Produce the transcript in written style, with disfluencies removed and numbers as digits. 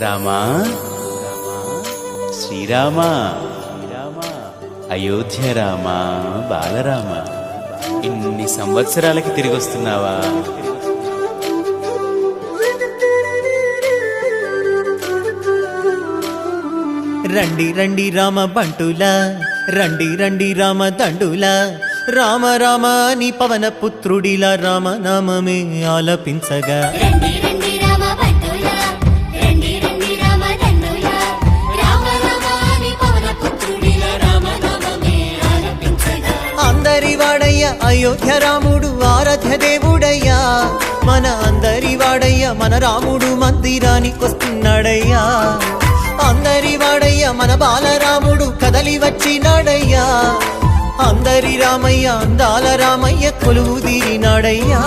రామా శ్రీరామా అయోధ్య రామా బాలరామ ఇన్ని సంవత్సరాలకి తిరిగి వస్తున్నావా? రండి రండి రామ బంటులా, రండి రండి రామ దండులా, రామ రామ అని పవన పుత్రుడిలా రామనామమే ఆలపించగా. రండి రండి రామ బంటులా, రండి రండి రామ దండులా, రామ రామ అని పవన పుత్రుడిలా రామనామమే ఆలపించగా. అందరి వాడయ్య అయోధ్య రాముడు ఆరాధ్య దేవుడయ్యా, మన అందరి వాడయ్య మన రాముడు మందిరానికొస్తున్నాడయ్యా. అందరి వాడయ్య మన బాలరాముడు కదలి వచ్చినాడయ్యా, అందరి రామయ్య అందాల రామయ్య కొలువు తీరినాడయ్యా.